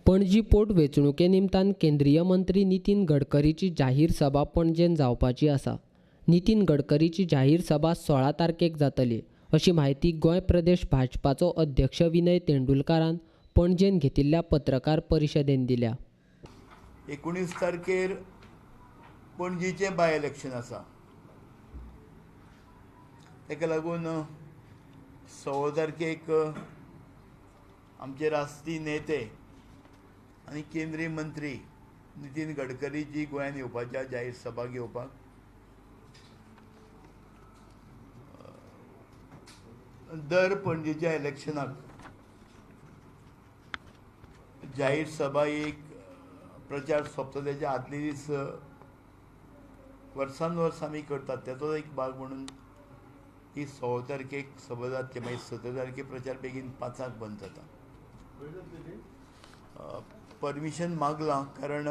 पणजी पोटवेंचणुके निमतान केंद्रीय मंत्री नितीन गडकरीची जाहीर सभा पणजेन जावपाची आसा. नितीन गडकरीची जाहीर सभा 16 तारखेक जातली अशी माहिती गोंय प्रदेश भाजपाचो अध्यक्ष विनय तेंडुलकरान पणजेन घेतिल्ल्या पत्रकार परिशदेन दिल्या. 19 तारखेर पणजीचें बाय इलेक्शन आसा. ताका लागून 16 तारखेक आमचे राष्ट्रीय नेते आनी केंद्रीय मंत्री नितीन गडकरी जी गोंयांत येवपाच्या जाहीर सभा घेवपाक दर पणजेच्या इलेक्शनाक जाहीर सभा एक प्रचार सोंपता तेच्या आदले दीस वर्सान वर्स आमी करतात तेचो एक भाग म्हणून ही 16 तारखेक सभा जातली. मागीर 17 तारखेक प्रचार बेगीन 5 बंद जाता. परमिशन मागलां कारण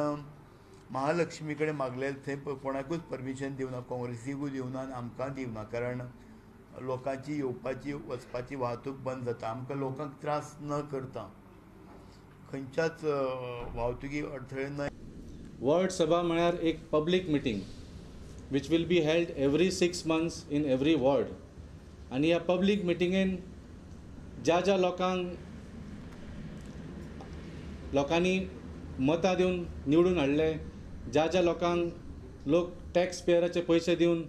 महालक्ष्मी कडेन मागले थंय कोणाकूच परमिशन दिवना, काँग्रेसीकूय दिवना आनी आमकां दिवना कारण लोकांची येवपाची वचपाची वाहतूक बंद जाता. आमकां लोकांक त्रास न करता खंयच्याच वाहतुकी अडथळे न. वॉर्ड सभा म्हळ्यार एक public meeting which will be held every 6 months in every ward. आनी ह्या पब्लीक मिटिंगेन ज्या लोकांनी मतां दिवन निवडून हाडले, ज्या लोकांक लोक टॅक्स पेयराचे पयशे दिवन